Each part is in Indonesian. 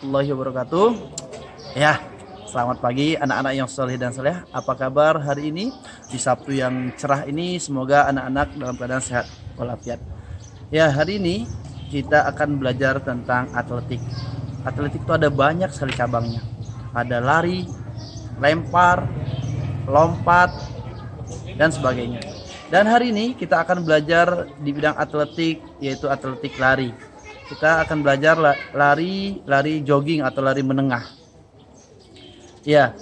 warahmatullahi wabarakatuh. Ya, selamat pagi anak-anak yang soleh dan soleh. Apa kabar hari ini di Sabtu yang cerah ini? Semoga anak-anak dalam keadaan sehat walafiat. Ya, hari ini kita akan belajar tentang atletik. Atletik itu ada banyak sekali cabangnya. Ada lari, lempar, lompat, dan sebagainya. Dan hari ini kita akan belajar di bidang atletik, yaitu atletik lari. Kita akan belajar lari jogging atau lari menengah. Ya,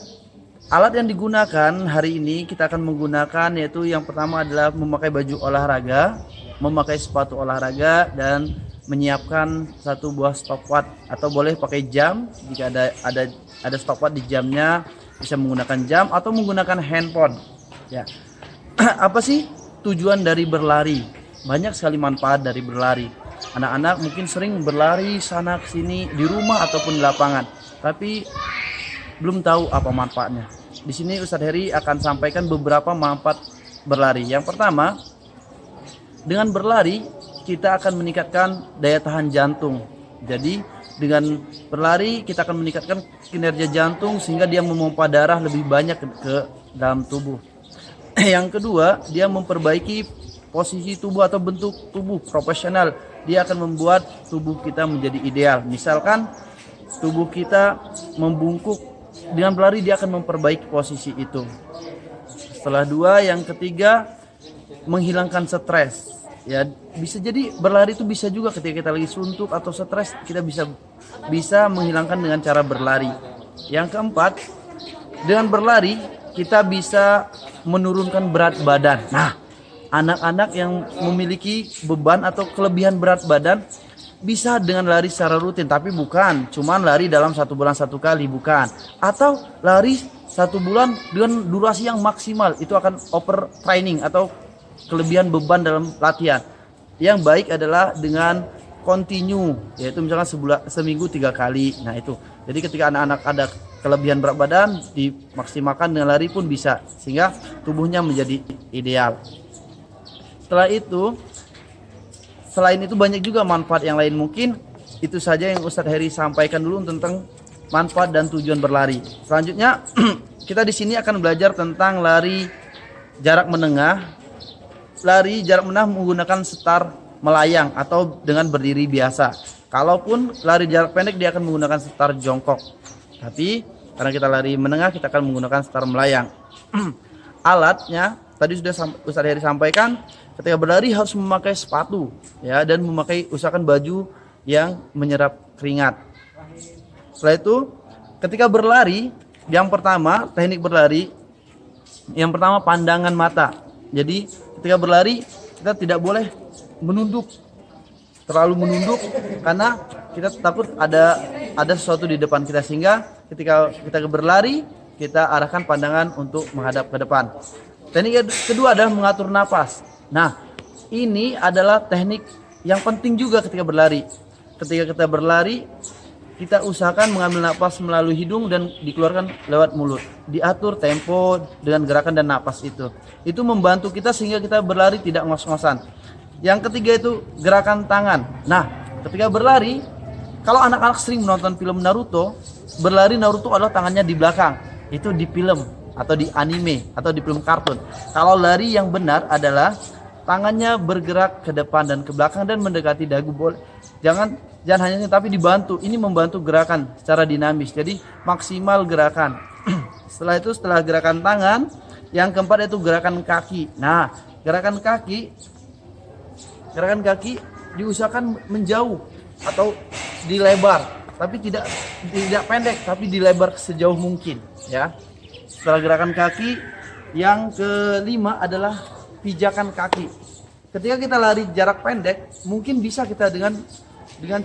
alat yang digunakan hari ini kita akan menggunakan yaitu yang pertama adalah memakai baju olahraga, memakai sepatu olahraga, dan menyiapkan satu buah stopwatch atau boleh pakai jam jika ada stopwatch di jamnya, bisa menggunakan jam atau menggunakan handphone. Ya, apa sih tujuan dari berlari? Banyak sekali manfaat dari berlari. Anak-anak mungkin sering berlari sana ke sini di rumah ataupun di lapangan, tapi belum tahu apa manfaatnya. Di sini Ustadz Heri akan sampaikan beberapa manfaat berlari. Yang pertama, dengan berlari kita akan meningkatkan daya tahan jantung. Jadi dengan berlari kita akan meningkatkan kinerja jantung sehingga dia memompa darah lebih banyak ke dalam tubuh. Yang kedua, dia memperbaiki posisi tubuh atau bentuk tubuh profesional. Dia akan membuat tubuh kita menjadi ideal. Misalkan tubuh kita membungkuk, dengan berlari dia akan memperbaiki posisi itu. Setelah dua, yang ketiga, menghilangkan stres. Ya, bisa jadi berlari itu bisa juga ketika kita lagi suntuk atau stres, kita bisa menghilangkan dengan cara berlari. Yang keempat, dengan berlari kita bisa menurunkan berat badan. Nah, anak-anak yang memiliki beban atau kelebihan berat badan bisa dengan lari secara rutin, tapi bukan cuman lari dalam 1 bulan 1 kali, bukan. Atau lari 1 bulan dengan durasi yang maksimal, itu akan over training atau kelebihan beban dalam latihan. Yang baik adalah dengan continue, yaitu misalkan seminggu 3 kali. Nah itu, jadi ketika anak-anak ada kelebihan berat badan, dimaksimalkan dengan lari pun bisa, sehingga tubuhnya menjadi ideal. Setelah itu, selain itu banyak juga manfaat yang lain. Mungkin itu saja yang Ustadz Heri sampaikan dulu tentang manfaat dan tujuan berlari. Selanjutnya kita di sini akan belajar tentang lari jarak menengah. Lari jarak menengah menggunakan setar melayang atau dengan berdiri biasa. Kalaupun lari jarak pendek dia akan menggunakan setar jongkok. Tapi karena kita lari menengah kita akan menggunakan setar melayang. Alatnya tadi sudah Ustadz Heri sampaikan, ketika berlari harus memakai sepatu ya, dan usahakan baju yang menyerap keringat. Setelah itu ketika berlari, yang pertama teknik berlari, yang pertama pandangan mata. Jadi ketika berlari kita tidak boleh terlalu menunduk karena kita takut ada sesuatu di depan kita, sehingga ketika kita berlari kita arahkan pandangan untuk menghadap ke depan. Teknik kedua adalah mengatur napas. Nah, ini adalah teknik yang penting juga ketika berlari. Ketika kita berlari, kita usahakan mengambil napas melalui hidung dan dikeluarkan lewat mulut. Diatur tempo dengan gerakan dan napas itu. Itu membantu kita sehingga kita berlari tidak ngos-ngosan. Yang ketiga itu gerakan tangan. Nah, ketika berlari, kalau anak-anak sering menonton film Naruto, berlari Naruto adalah tangannya di belakang. Itu di film atau di anime atau di film kartun. Kalau lari yang benar adalah tangannya bergerak ke depan dan ke belakang dan mendekati dagu. Jangan hanya tapi dibantu. Ini membantu gerakan secara dinamis. Jadi maksimal gerakan. Setelah gerakan tangan, yang keempat itu gerakan kaki. Nah, gerakan kaki diusahakan menjauh atau dilebar, tapi tidak pendek, tapi dilebar sejauh mungkin ya. Setelah gerakan kaki, yang kelima adalah pijakan kaki. Ketika kita lari jarak pendek, mungkin bisa kita dengan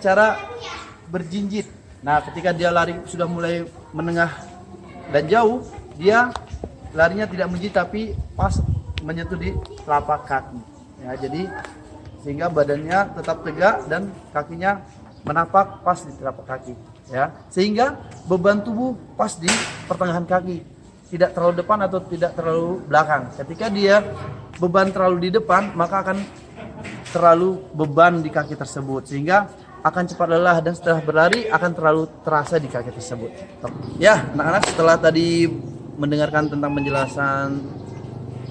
cara berjinjit. Nah, ketika dia lari sudah mulai menengah dan jauh, dia larinya tidak menjinjit tapi pas menyentuh di telapak kaki. Ya, jadi sehingga badannya tetap tegak dan kakinya menapak pas di telapak kaki. Ya, sehingga beban tubuh pas di pertengahan kaki. Tidak terlalu depan atau tidak terlalu belakang. Ketika dia beban terlalu di depan, maka akan terlalu beban di kaki tersebut, sehingga akan cepat lelah, dan setelah berlari akan terlalu terasa di kaki tersebut. Ya, anak-anak, setelah tadi mendengarkan tentang penjelasan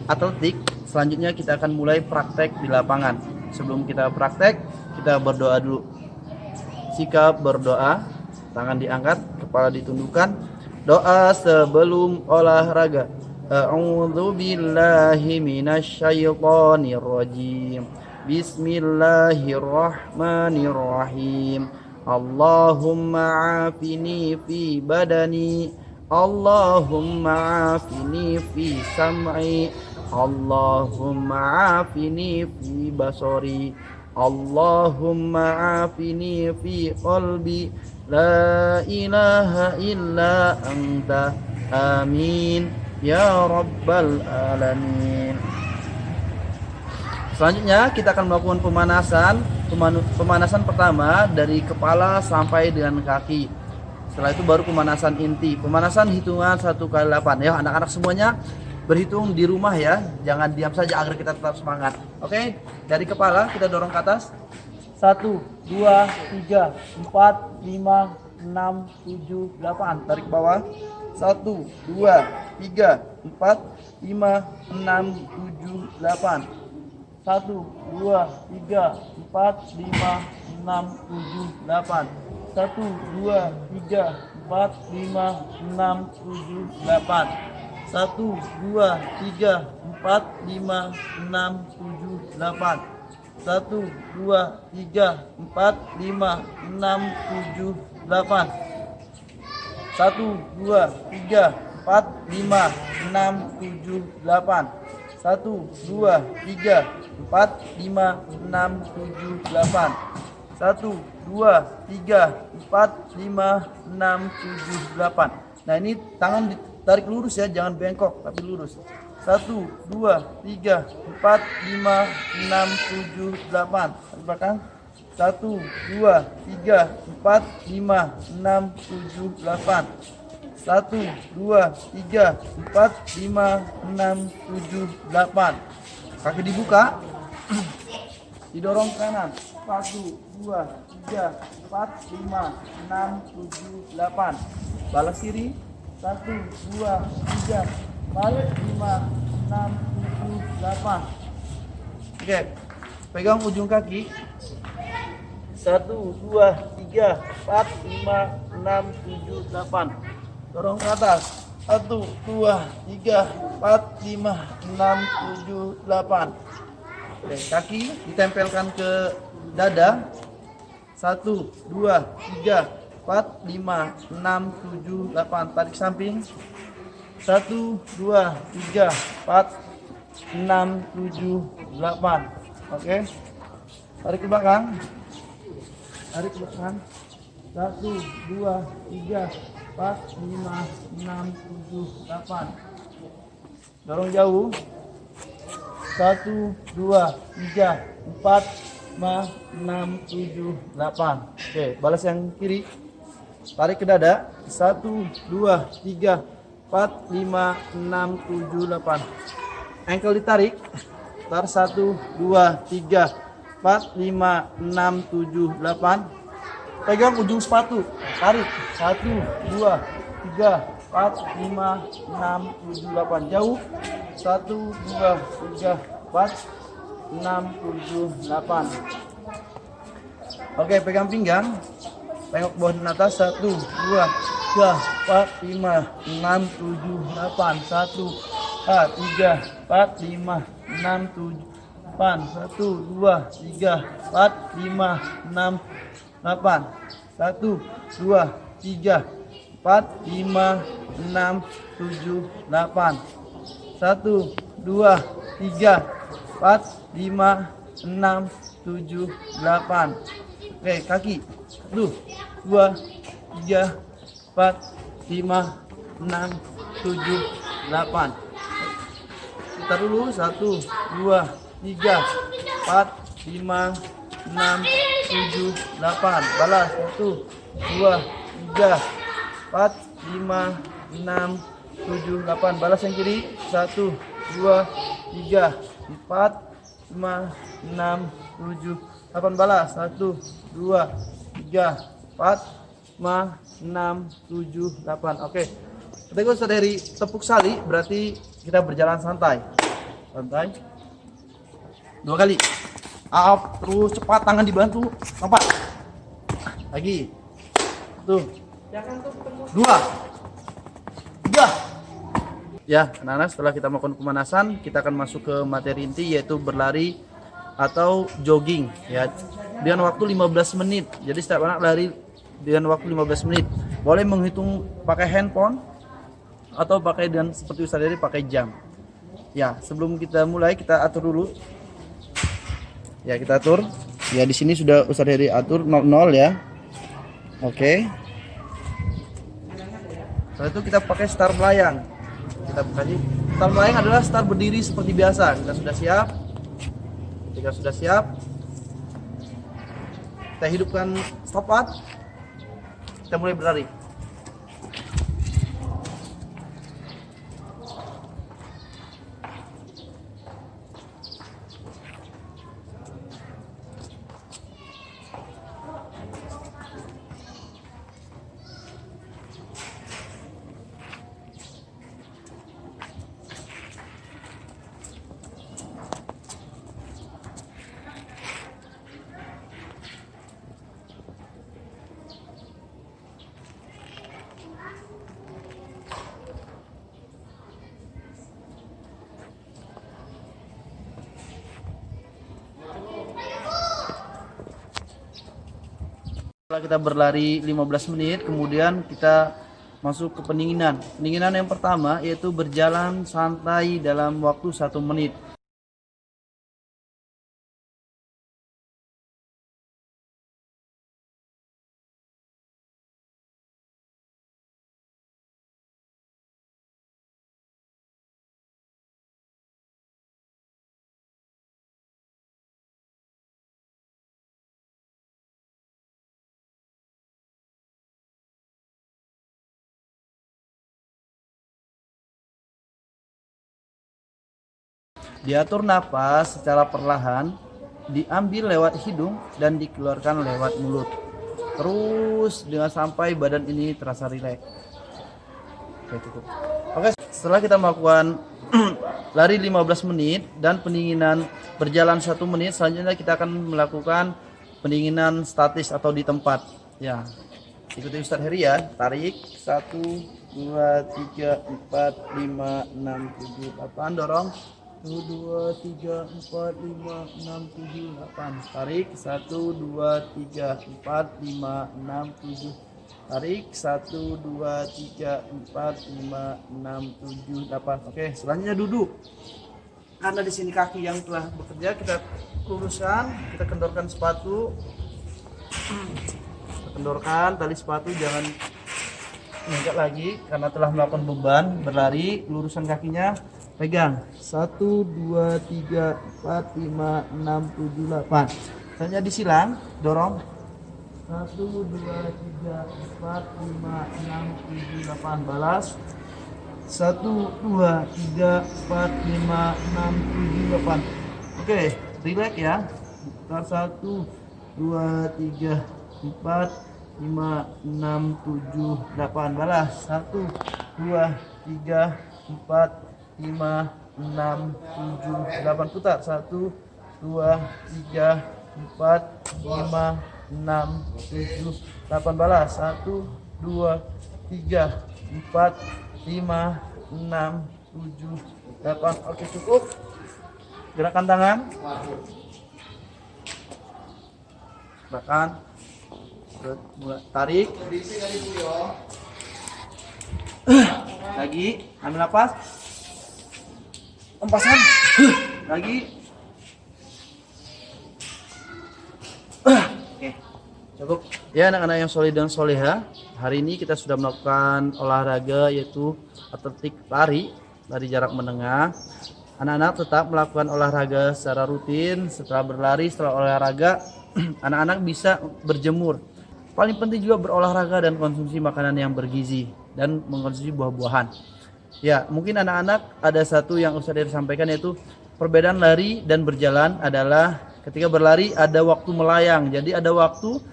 atletik, selanjutnya kita akan mulai praktek di lapangan. Sebelum kita praktek, kita berdoa dulu. Sikap berdoa, tangan diangkat, kepala ditundukkan. Doa sebelum olahraga. A'udzu billahi minasyaitonir rajim. Bismillahirrahmanirrahim. Allahumma afini fi badani, Allahumma afini fi sam'i, Allahumma afini fi basari, Allahumma afini fi qalbi, la ilaha illa anta, amin ya rabbal alamin. Selanjutnya kita akan melakukan pemanasan pertama dari kepala sampai dengan kaki. Setelah itu baru pemanasan inti. Pemanasan hitungan 1 kali 8. Ya, anak-anak semuanya berhitung di rumah ya. Jangan diam saja agar kita tetap semangat. Oke, dari kepala kita dorong ke atas. 1, 2, 3, 4, 5, 6, 7, 8. Tarik bawah. 1, 2, 3, 4, 5, 6, 7, 8. 1, 2, 3, 4, 5, 6, 7, 8. 1, 2, 3, 4, 5, 6, 7, 8. 1, 2, 3, 4, 5, 6, 7, 8. 1, 2, 3, 4, 5, 6, 7, 8. 1, 2, 3, 4, 5, 6, 7, 8. 1, 2, 3, 4, 5, 6, 7, 8. 1, 2, 3, 4, 5, 6, 7, 8. Nah, ini tangan ditarik lurus ya, jangan bengkok tapi lurus. 1, 2, 3, 4, 5, 6, 7, 8. Tarik belakang. 1, 2, 3, 4, 5, 6, 7, 8. 1, 2, 3, 4, 5, 6, 7, 8. Kaki dibuka, didorong ke kanan. 1, 2, 3, 4, 5, 6, 7, 8. Balas kiri. 1, 2, 3, 4, 5, 6, 7, 8. Oke, pegang ujung kaki. 1, 2, 3, 4, 5, 6, 7, 8. Dorong ke atas. 1, 2, 3, 4, 5, 6, 7, 8. Oke, kaki ditempelkan ke dada. 1, 2, 3, 4, 5, 6, 7, 8. Tarik samping. 1, 2, 3, 4, 6, 7, 8. Oke. Tarik ke belakang. Tarik ke belakang. 1, 2, 3, 4, 5, 6, 7, 8. Dorong jauh. 1, 2, 3, 4, 5, 6, 7, 8. Oke, balas yang kiri. Tarik ke dada. 1, 2, 3, 4, 5, 6, 7, 8. Ankle ditarik. Tar 1, 2, 3, 4, 5, 6, 7, 8. Pegang ujung sepatu. Tarik. 1, 2, 3, 4, 5, 6, 7, 8. Jauh. 1, 2, 3, 4, 6, 7, 8. Oke, pegang pinggang. Tengok bawah dan atas. 1, 2, 3, 4, 5, 6, 7, 8. 1, 3, 4, 5, 6, 7, 8. 1, 2, 3, 4, 5, 6, 8. 1, 2, 3, 4, 5, 6, 7, 8. 1, 2, 3, 4, 5, 6, 7, 8. Oke, kaki. 1, 2, 3, 4, 5, 6, 7, 8. Kita dulu. 1, 2, 3, 4, 5, 6, 7, 8. Balas. 1, 2, 3, 4, 5, 6, 7, 8. Balas yang kiri. 1, 2, 3, 4, 5, 6, 7, 8. Balas. 1, 2, 3, 4, 5, 6, 7, 8. Oke. Ketika Ustaz Heri tepuk sali, berarti kita berjalan santai. Santai. 2 kali. Up, terus cepat, tangan dibantu. Lompat. Lagi. Tuh. 2. 3. Ya, anak-anak, setelah kita melakukan pemanasan, kita akan masuk ke materi inti, yaitu berlari atau jogging ya, dengan waktu 15 menit. Jadi setiap anak lari dengan waktu 15 menit. Boleh menghitung pakai handphone atau pakai dengan seperti Ustaz Heri pakai jam. Ya, sebelum kita mulai kita atur dulu. Ya, kita atur. Ya, di sini sudah Ustaz Heri atur 00 ya. Oke. Setelah itu kita pakai start melayang. Kita kasih start melayang adalah start berdiri seperti biasa. Kita sudah siap. Ketika sudah siap, kita hidupkan stopwatch. Kita mulai berlari. Setelah kita berlari 15 menit, kemudian kita masuk ke pendinginan. Pendinginan yang pertama yaitu berjalan santai dalam waktu 1 menit. Diatur napas secara perlahan, diambil lewat hidung dan dikeluarkan lewat mulut. Terus dengan sampai badan ini terasa rileks. Oke, cukup. Oke, setelah kita melakukan lari 15 menit dan pendinginan berjalan 1 menit, selanjutnya kita akan melakukan pendinginan statis atau di tempat. Ya, ikuti Ustaz Heri ya. Tarik 1, 2, 3, 4, 5, 6, 7, 8. Dorong 1, 2, 3, 4, 5, 6, 7, 8. Tarik 1, 2, 3, 4, 5, 6, 7. Tarik 1, 2, 3, 4, 5, 6, 7, 8. Oke, selanjutnya duduk. Karena di sini kaki yang telah bekerja, kita luruskan, kita kendorkan sepatu. Kita kendorkan tali sepatu, jangan mengikat lagi karena telah melakukan beban berlari. Luruskan kakinya, pegang 1, 2, 3, 4, 5, 6, 7, 8. Selanjutnya disilang, dorong 1, 2, 3, 4, 5, 6, 7, 8. Balas 1, 2, 3, 4, 5, 6, 7, 8. Oke, relax ya. Putar 1, 2, 3, 4, 5, 6, 7, 8. Balas 1, 2, 3, 4, 5, 6, 7, 8. Putar 1, 2, 3, 4, 5, 6, 7, 8. Balas 1, 2, 3, 4, 5, 6, 7, 8. Oke, cukup. Gerakan tangan. Gerakan. Mulai tarik. Lagi, ambil nafas. Empasan. Lagi. Oke, cukup. Ya anak-anak yang soleh dan soleha, hari ini kita sudah melakukan olahraga yaitu atletik lari jarak menengah. Anak-anak tetap melakukan olahraga secara rutin. Setelah berlari, setelah olahraga, anak-anak bisa berjemur. Paling penting juga berolahraga dan konsumsi makanan yang bergizi dan mengkonsumsi buah-buahan. Ya, mungkin anak-anak ada satu yang Ustaz Heri sampaikan, yaitu perbedaan lari dan berjalan adalah ketika berlari ada waktu melayang. Jadi ada waktu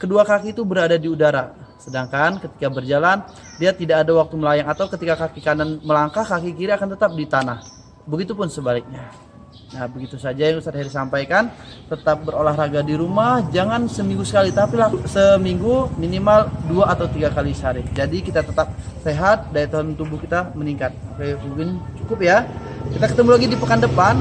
kedua kaki itu berada di udara. Sedangkan ketika berjalan, dia tidak ada waktu melayang, atau ketika kaki kanan melangkah, kaki kiri akan tetap di tanah. Begitupun sebaliknya. Nah, begitu saja yang Ustaz Heri sampaikan. Tetap berolahraga di rumah, jangan seminggu sekali, tapi seminggu minimal 2 atau 3 kali sehari. Jadi kita tetap sehat, daya tahan tubuh kita meningkat. Oke, mungkin cukup ya. Kita ketemu lagi di pekan depan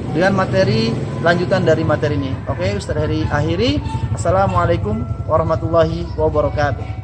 dengan materi lanjutan dari materi ini. Oke, Ustaz Heri akhiri. Assalamualaikum warahmatullahi wabarakatuh.